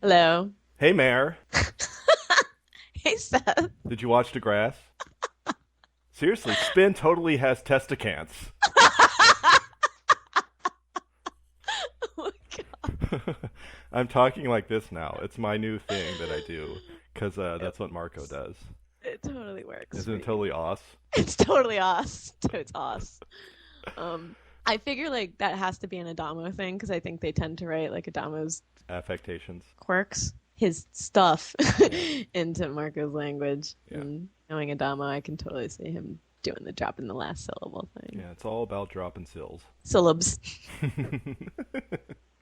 Hello. Hey, Mare. Hey, Seth. Did you watch Degrassi? Seriously, Spin totally has testicants. Oh my God. I'm talking like this now. It's my new thing that I do because It, that's what Marco does. it totally works Isn't for it you. totally os? It's totally us. It's us. Um, I figure like that has to be an Adamo thing because I think they tend to write like Adamo's Affectations. quirks, his stuff Yeah, into Marco's language. yeah, And knowing Adamo, I can totally see him doing the drop in the last syllable thing. yeah. It's all about dropping sills. Syllabes.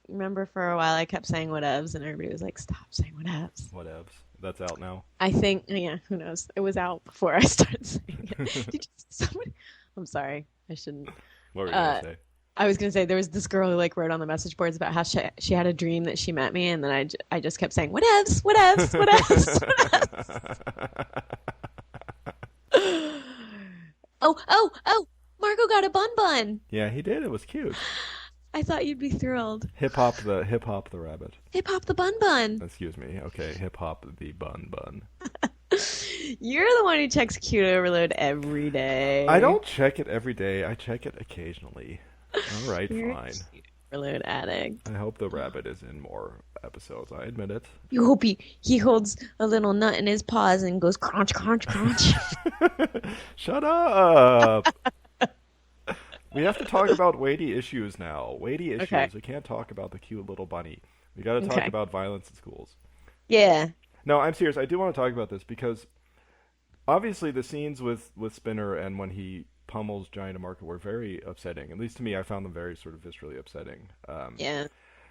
Remember for a while I kept saying whatevs and everybody was like, stop saying whatevs. Whatevs. That's out now. I think, yeah, who knows? It was out before I started saying it. Did you, somebody? I'm sorry. I shouldn't. What were you gonna Uh, say? I was gonna say there was this girl who like wrote on the message boards about how she had a dream that she met me, and then I just kept saying whatevs, whatevs, whatevs, whatevs. Oh! Marco got a bun bun. Yeah, he did. It was cute. I thought you'd be thrilled. Hip hop the rabbit. Hip hop the bun bun. Excuse me. Okay, hip hop the bun bun. You're the one who checks cute overload every I day. don't check it every day. I check it occasionally. All right, You're a fine. cute overload addict. I hope the rabbit is in more episodes. I admit it. You hope he holds a little nut in his paws and goes crunch, crunch, crunch. Shut up. We have to talk about weighty issues now. Weighty Okay. issues. We can't talk about the cute little bunny. We got to talk Okay. about violence in schools. Yeah. No, I'm serious. I do want to talk about this because obviously the scenes with Spinner and when he pummels Giant DeMarco were very upsetting. At least to me, I found them very sort of viscerally upsetting. Yeah.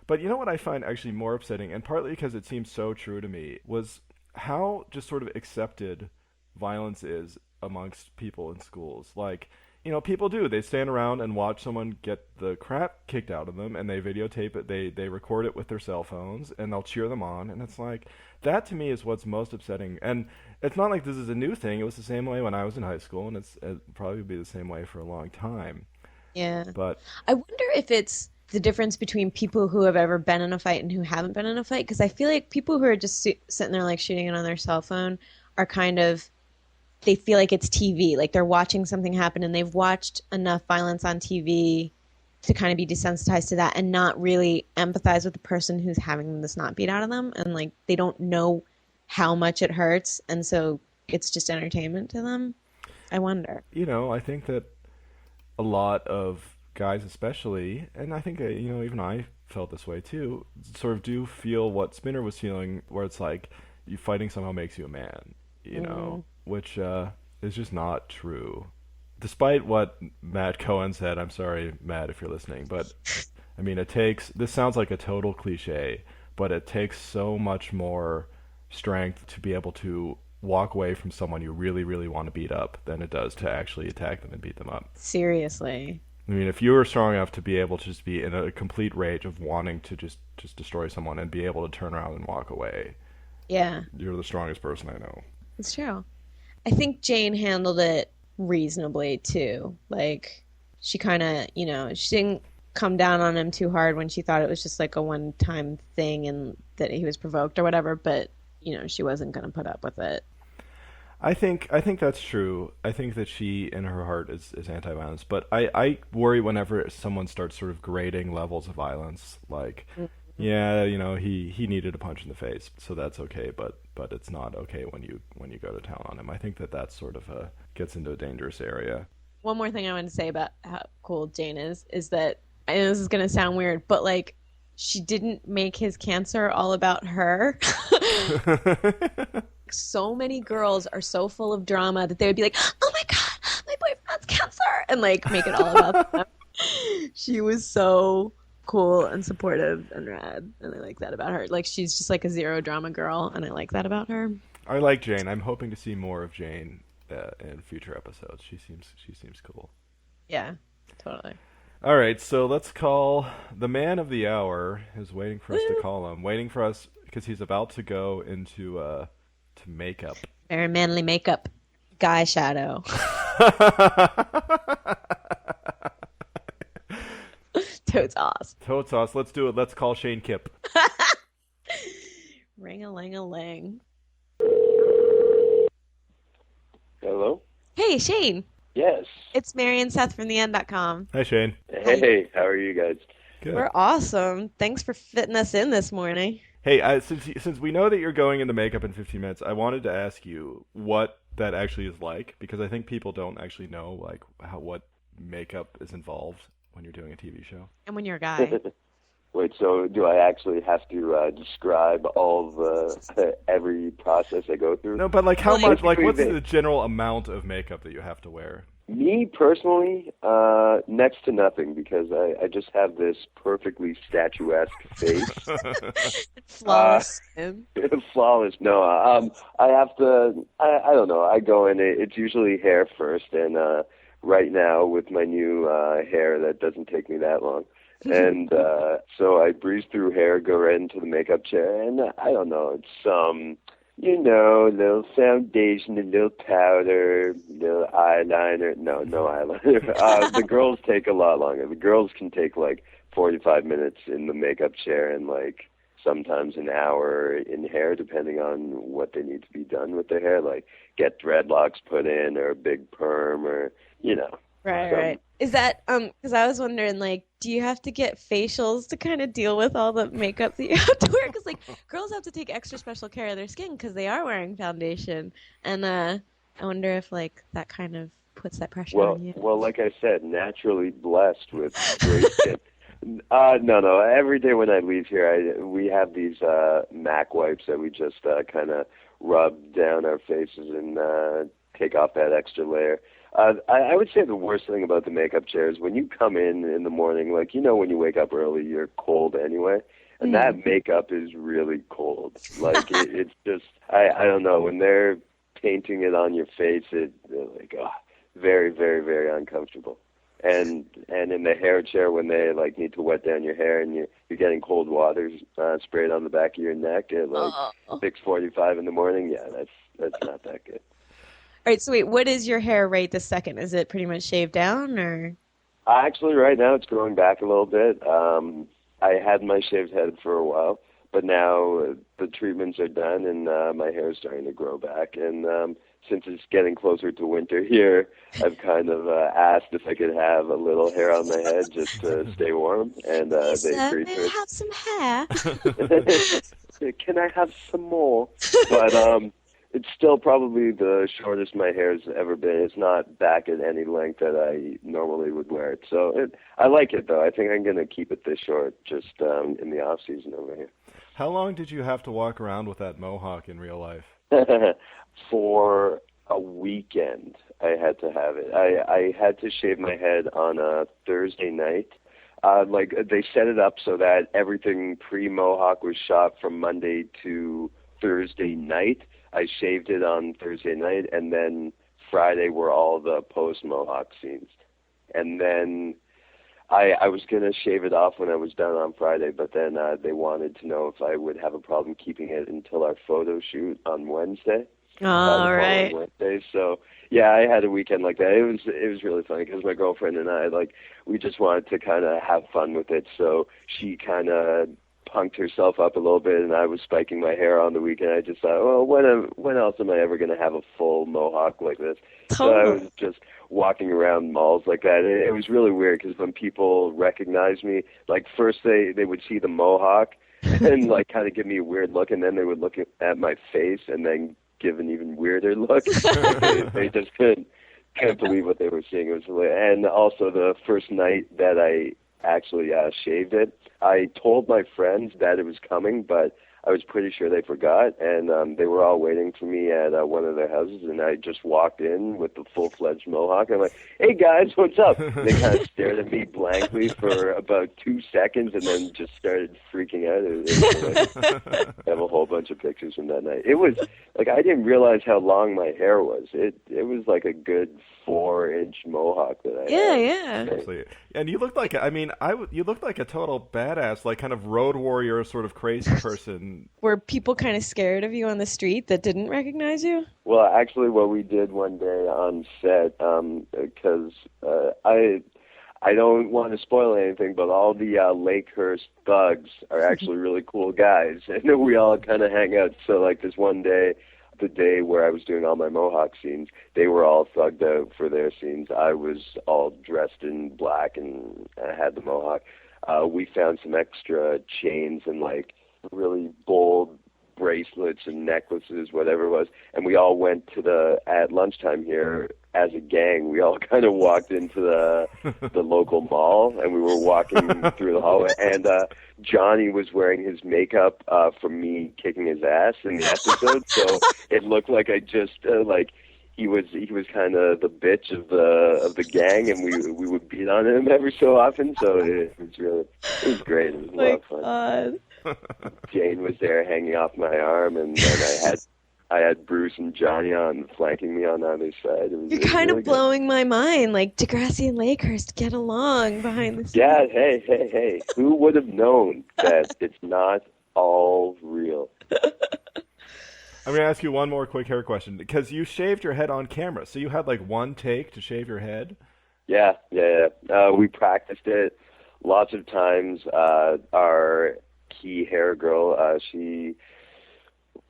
But you know what I find actually more upsetting, and partly because it seems so true to me, was how just sort of accepted violence is amongst people in schools. Like, people do. They stand around and watch someone get the crap kicked out of them, and they videotape it. They record it with their cell phones, and they'll cheer them on. And it's like that to me is what's most upsetting. And it's not like this is a new thing. It was the same way when I was in high school, and it probably be the same way for a long time. Yeah. But I wonder if it's the difference between people who have ever been in a fight and who haven't been in a fight. Because I feel like people who are just sitting there like shooting it on their cell phone are kind of, they feel like it's TV. Like they're watching something happen and they've watched enough violence on TV to kind of be desensitized to that and not really empathize with the person who's having the snot beat out of them. And like they don't know how much it hurts. And so it's just entertainment to them. I wonder. I think that a lot of guys, especially, and I think even I felt this way too, sort of do feel what Spinner was feeling, where it's like you fighting somehow makes you a man, Mm-hmm. which is just not true. Despite what Matt Cohen said, I'm sorry, Matt, if you're listening, but I mean, this sounds like a total cliche, but it takes so much more strength to be able to walk away from someone you really, really want to beat up than it does to actually attack them and beat them up. Seriously. I mean, if you were strong enough to be able to just be in a complete rage of wanting to just destroy someone and be able to turn around and walk away, Yeah, you're the strongest person I know. it's true. I think Jane handled it reasonably too. Like she kind of, she didn't come down on him too hard when she thought it was just like a one-time thing and that he was provoked or whatever, but she wasn't going to put up with it. I think that's true. I think that she, in her heart, is anti-violence. But I worry whenever someone starts sort of grading levels of violence. Like, Mhm. yeah, he needed a punch in the face, so that's okay. But it's not okay when you go to town on him. I think that's sort of gets into a dangerous area. One more thing I want to say about how cool Jane is that I know this is going to sound weird, but like she didn't make his cancer all about her. So many girls are so full of drama that they would be like, "Oh my god, my boyfriend has cancer," and like make it all about them. She was so cool and supportive and rad, and I like that about her. Like she's just like a zero drama girl, and I like that about her. I like Jane. I'm hoping to see more of Jane in future episodes. She seems cool. Yeah, totally. All right, so let's call the man of the hour is waiting for us to Woo! call him. Waiting for us because he's about to go into to makeup. Very manly makeup, guy shadow. Totes ass. Toad sauce. Let's do it. Let's call Shane Kipp. Ring-a-ling-a-ling. Hello? Hey, Shane. Yes. It's Mary and Seth from TheEnd.com. Hi, Shane. Hey, how are you guys? Good. We're awesome. Thanks for fitting us in this morning. Hey, since we know that you're going into makeup in 15 minutes, I wanted to ask you what that actually is like, because I think people don't actually know like what makeup is involved when you're doing a TV show. And when you're a guy. Wait, so do I actually have to describe all the every process I go through? No, but like how Well, much, like what's the general amount of makeup that you have to wear? Me personally, next to nothing, because I just have this perfectly statuesque face. Flawless. Flawless. No, I have to. I don't know. I go in. It's usually hair first, and right now with my new hair, that doesn't take me that long. And so I breeze through hair, go right into the makeup chair, and I don't know. It's a little foundation, a little powder, a little eyeliner. No eyeliner. The girls take a lot longer. The girls can take like 45 minutes in the makeup chair and like sometimes an hour in hair, depending on what they need to be done with their hair, like get dreadlocks put in or a big perm or, Right. Is that, because I was wondering, like, do you have to get facials to kind of deal with all the makeup that you have to wear? Because, like, girls have to take extra special care of their skin because they are wearing foundation. And I wonder if, like, that kind of puts that pressure on you. Well, like I said, naturally blessed with great skin. No. Every day when I leave here, we have these MAC wipes that we just kind of rub down our faces and take off that extra layer. I would say the worst thing about the makeup chair is when you come in the morning, like, when you wake up early, you're cold anyway, and that makeup is really cold. Like, it's just, I don't know, when they're painting it on your face, they're like, very, very, very uncomfortable. And in the hair chair, when they, like, need to wet down your hair and you're getting cold water sprayed on the back of your neck at, like, 6:45 in the morning, yeah, that's not that good. All right, so wait, what is your hair right this second? Is it pretty much shaved down, or? Actually, right now it's growing back a little bit. I had my shaved head for a while, but now the treatments are done and my hair is starting to grow back. And since it's getting closer to winter here, I've kind of asked if I could have a little hair on my head just to stay warm, and they agreed to it. Have some hair. Can I have some more? But it's still probably the shortest my hair's ever been. It's not back at any length that I normally would wear it. So I like it, though. I think I'm going to keep it this short just in the off-season over here. How long did you have to walk around with that mohawk in real life? For a weekend, I had to have it. I had to shave my head on a Thursday night. Like, they set it up so that everything pre-mohawk was shot from Monday to Thursday night. I shaved it on Thursday night, and then Friday were all the post-mohawk scenes. And then I was going to shave it off when I was done on Friday, but then they wanted to know if I would have a problem keeping it until our photo shoot on Wednesday. All right. Wednesday. So, yeah, I had a weekend like that. It was really funny because my girlfriend and I, like, we just wanted to kind of have fun with it. So she kind of punked herself up a little bit, and I was spiking my hair on the weekend. I just thought, well, when else am I ever going to have a full mohawk like this? So I was just walking around malls like that. It was really weird because when people recognized me, like, first they would see the mohawk and, like, kind of give me a weird look, and then they would look at my face and then give an even weirder look. They just couldn't believe what they were seeing. It was hilarious. And also the first night that I actually shaved it, I told my friends that it was coming, but I was pretty sure they forgot, and they were all waiting for me at one of their houses, and I just walked in with the full-fledged mohawk. I'm like, hey, guys, what's up? And they kind of stared at me blankly for about 2 seconds and then just started freaking out. I have a whole bunch of pictures from that night. It was, like, I didn't realize how long my hair was. It was like a good 4-inch mohawk that I had. Yeah. And you looked like, you looked like a total badass, like kind of road warrior sort of crazy person. Were people kind of scared of you on the street that didn't recognize you? Well, actually, what we did one day on set, because I don't want to spoil anything, but all the Lakehurst thugs are actually really cool guys, and we all kind of hang out. So like this one day, the day where I was doing all my Mohawk scenes, they were all thugged out for their scenes. I was all dressed in black and I had the Mohawk. We found some extra chains and like really bold bracelets and necklaces, whatever it was, and we all went to at lunchtime here as a gang. We all kind of walked into the local mall, and we were walking through the hallway, and Johnny was wearing his makeup from me kicking his ass in the episode, so it looked like I just he was kind of the bitch of the gang, and we would beat on him every so often. So it was great. It was a lot of fun. God. Jane was there hanging off my arm, and then I had Bruce and Johnny on flanking me on the other side. You're kind of blowing my mind. Like Degrassi and Lakehurst get along behind the scenes. Yeah, hey. Who would have known that it's not all real? I'm going to ask you one more quick hair question, because you shaved your head on camera, so you had like one take to shave your head? Yeah. We practiced it lots of times. Our key hair girl, she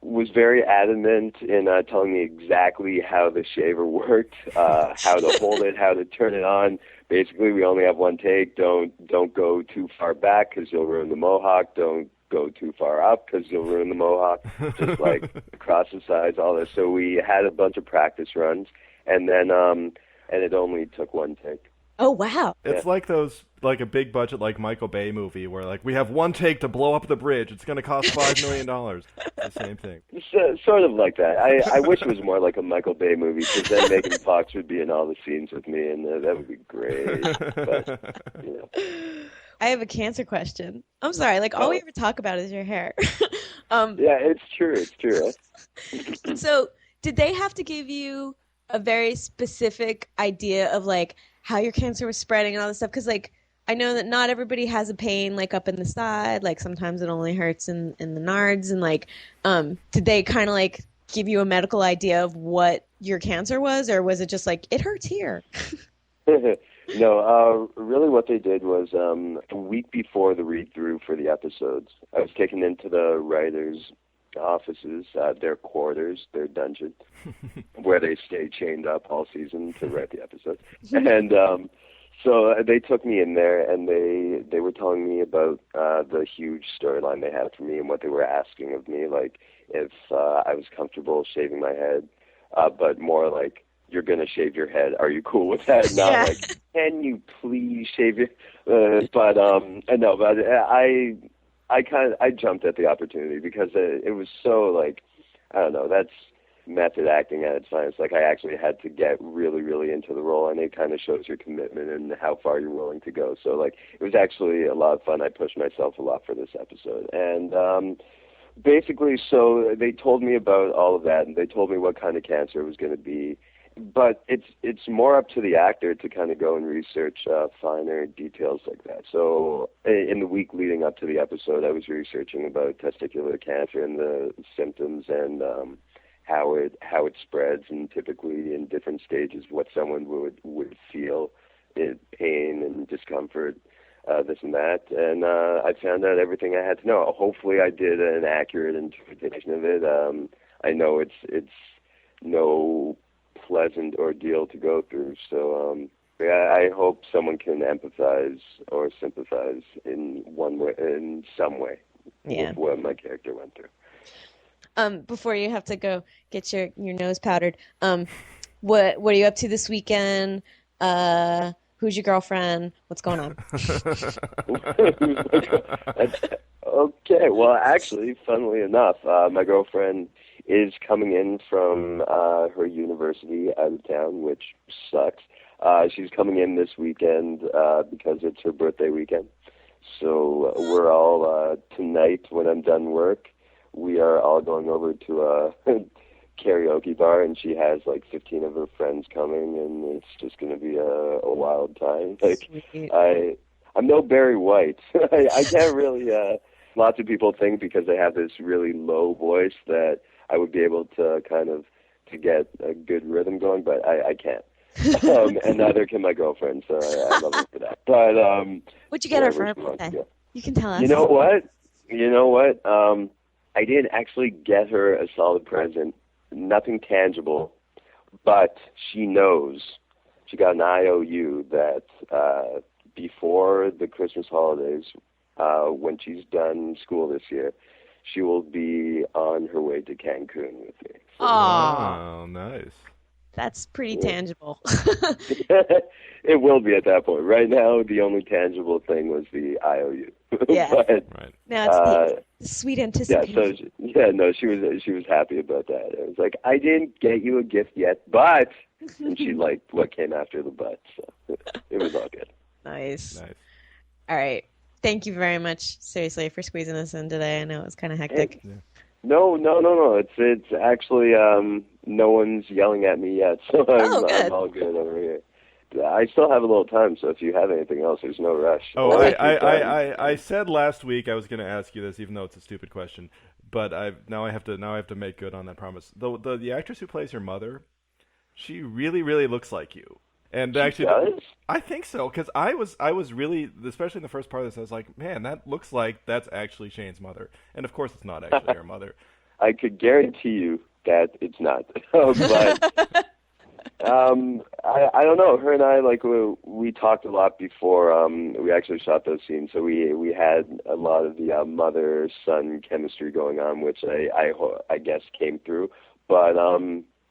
was very adamant in telling me exactly how the shaver worked, how to hold it, how to turn it on. Basically, we only have one take. Don't go too far back because you'll ruin the Mohawk. Don't go too far up because you'll ruin the Mohawk. Just like across the sides, all this. So we had a bunch of practice runs, and then and it only took one take. Oh wow! It's like a big budget like Michael Bay movie where like we have one take to blow up the bridge. It's going to cost $5 million. It's the same thing. Sort of like that. I wish it was more like a Michael Bay movie, because then Megan Fox would be in all the scenes with me, and that would be great. But, you know. I have a cancer question. I'm sorry. Like all we ever talk about is your hair. Yeah, it's true. It's true. Right? So, did they have to give you a very specific idea of like how your cancer was spreading and all this stuff? Because like I know that not everybody has a pain like up in the side. Like sometimes it only hurts in the nards. And like, did they kind of like give you a medical idea of what your cancer was, or was it just like it hurts here? No, really what they did was a week before the read-through for the episodes, I was taken into the writers' offices, their quarters, their dungeon, where they stay chained up all season to write the episodes. And so they took me in there, and they were telling me about the huge storyline they had for me and what they were asking of me, like if I was comfortable shaving my head, but more like, you're going to shave your head. Are you cool with that? Not like, can you please shave your... but I jumped at the opportunity because it was so, like, I don't know, that's method acting at its finest. Like, I actually had to get really, really into the role, and it kind of shows your commitment and how far you're willing to go. So, like, it was actually a lot of fun. I pushed myself a lot for this episode. And basically, so they told me about all of that, and they told me what kind of cancer it was going to be. But it's more up to the actor to kind of go and research finer details like that. So in the week leading up to the episode, I was researching about testicular cancer and the symptoms and how it spreads, and typically in different stages what someone would feel in pain and discomfort, this and that. And I found out everything I had to know. Hopefully I did an accurate interpretation of it. I know it's no pleasant ordeal to go through, so I hope someone can empathize or sympathize in one way, in some way, with what my character went through. Before you have to go get your nose powdered, what are you up to this weekend? Who's your girlfriend? What's going on? Okay, well, actually, funnily enough, my girlfriend is coming in from her university out of town, which sucks. She's coming in this weekend because it's her birthday weekend. So we're all, tonight when I'm done work, we are all going over to a karaoke bar, and she has like 15 of her friends coming, and it's just going to be a wild time. Like, I'm no Barry White. I can't really, lots of people think because they have this really low voice that I would be able to kind of to get a good rhythm going, but I can't. And neither can my girlfriend, so I love her for that. But What'd you get her for wherever her she wants to birthday? go. You can tell us. You know what? I didn't actually get her a solid present, nothing tangible, but she knows. She got an IOU that before the Christmas holidays, when she's done school this year, she will be on her way to Cancun with me. So, Aw, Oh, nice. that's pretty Yeah. tangible. it will be at that point. Right now, the only tangible thing was the IOU. Yeah. But, Right. Now it's the sweet yeah, anticipation. she was happy about that. It was like, I didn't get you a gift yet, but, and she liked what came after the but, so it was all good. Nice. Nice. All right. Thank you very much, seriously, for squeezing us in today. I know it was kind of hectic. No. It's actually no one's yelling at me yet, so good. I'm all good over here. I still have a little time, so if you have anything else, there's no rush. Oh, Or if you're done- I said last week I was going to ask you this, even though it's a stupid question, but now I have to make good on that promise. The actress who plays her mother, she really, really looks like you. And actually, does? I think so, because I was really, especially in the first part of this, I was like, man, that looks like that's actually Shane's mother. And of course, it's not actually her mother. I could guarantee you that it's not. But I don't know. Her and I, like, we talked a lot before we actually shot those scenes, so we had a lot of the mother-son chemistry going on, which I guess came through. But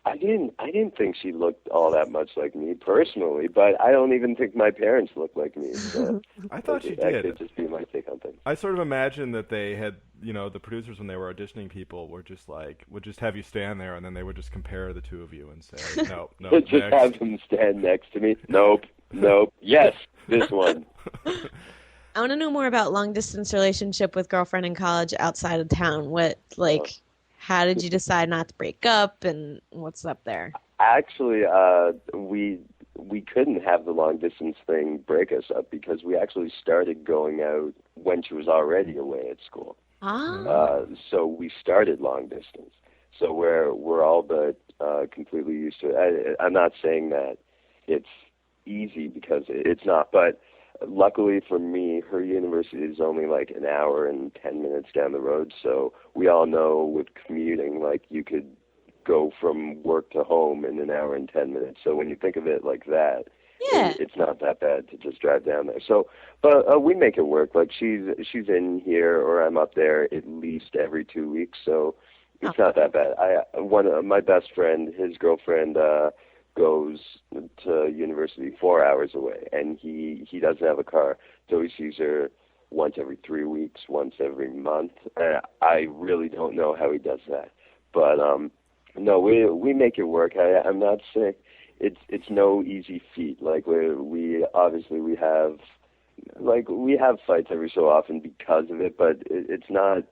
I didn't think she looked all that much like me personally, but I don't even think my parents looked like me. So I thought she that did. could just be my take on things. I sort of imagined that they had, the producers when they were auditioning people would just have you stand there and then they would just compare the two of you and say, no, Just next. have them stand next to me. Nope. Yes, this one. I want to know more about long distance relationship with girlfriend in college outside of town. How did you decide not to break up, and what's up there? Actually, we couldn't have the long distance thing break us up because we actually started going out when she was already away at school. So we started long distance. So we're all but completely used to it. I'm not saying that it's easy because it's not, but luckily for me, her university is only like an hour and 10 minutes down the road. So we all know with commuting, like you could go from work to home in an hour and 10 minutes. So when you think of it like that, Yeah. it's not that bad to just drive down there. So, but we make it work. Like she's in here or I'm up there at least every 2 weeks. So it's not that bad. One of my best friend, his girlfriend, goes to university 4 hours away, and he doesn't have a car, so he sees her once every 3 weeks, once every month. And I really don't know how he does that, but no, we make it work. I'm not saying it's no easy feat. Like we obviously we have fights every so often because of it, but it's not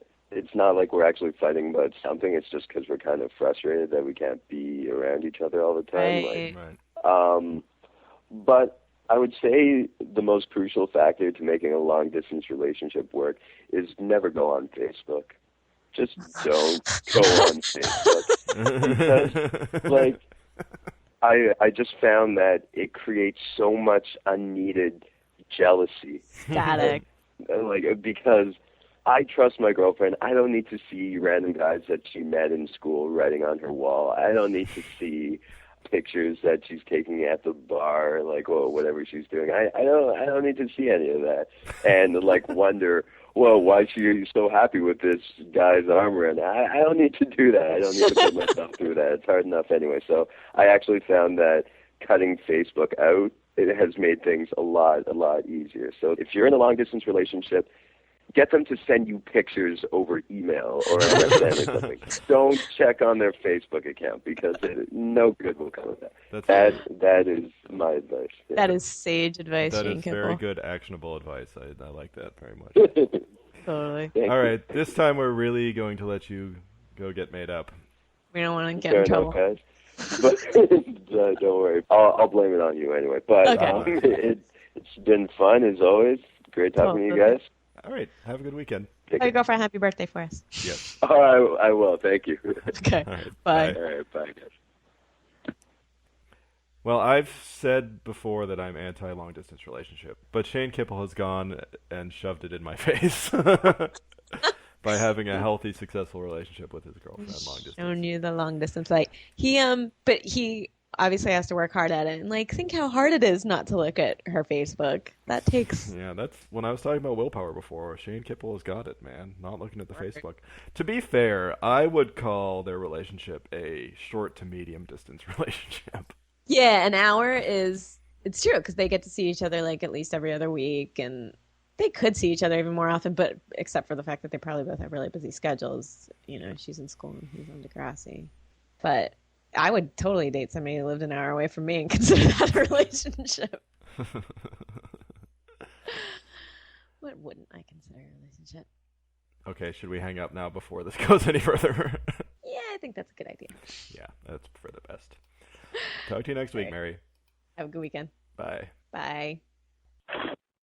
like we're actually fighting about something. It's just because we're kind of frustrated that we can't be around each other all the time. Right. Right. But I would say the most crucial factor to making a long distance relationship work is never go on Facebook. Just don't go on Facebook. Because, like, I just found that it creates so much unneeded jealousy. Static. Because I trust my girlfriend. I don't need to see random guys that she met in school writing on her wall. I don't need to see pictures that she's taking at the bar, like, well, whatever she's doing. I don't need to see any of that. And wonder, well, why is she so happy with this guy's arm around? I don't need to do that. I don't need to put myself through that. It's hard enough anyway. So I actually found that cutting Facebook out, it has made things a lot easier. So if you're in a long distance relationship, get them to send you pictures over email or MSN or something. Don't check on their Facebook account because no good will come of that. That is my advice. Yeah. That is sage advice, That Shane is Kippel. very good, actionable advice. I like that very much. Totally. Thank All you. right, this time we're really going to let you go get made up. We don't want to get Fair in trouble. enough, guys. But don't worry. I'll blame it on you anyway. But Okay. it's been fun as always. Great talking to you guys. All right, have a good weekend. Take Tell your care. girlfriend happy birthday for us. Yes. Oh, I will. Thank you. Okay. All right, Bye. All right. Bye, guys. Well, I've said before that I'm anti long distance relationship, but Shane Kippel has gone and shoved it in my face by having a healthy, successful relationship with his girlfriend long Shown distance. you the long distance like but he obviously has to work hard at it and like think how hard it is not to look at her Facebook. That takes Yeah, that's when I was talking about willpower before. Shane Kippel has got it, man. Not looking at the work. Facebook. To be fair, I would call their relationship a short to medium distance relationship. Yeah, an hour is it's true because they get to see each other like at least every other week and they could see each other even more often, but except for the fact that they probably both have really busy schedules. You know, she's in school and he's on Degrassi. But I would totally date somebody who lived an hour away from me and consider that a relationship. What wouldn't I consider a relationship? Okay, should we hang up now before this goes any further? Yeah, I think that's a good idea. Yeah, that's for the best. Talk to you next All week, right. Mary. Have a good weekend. Bye. Bye.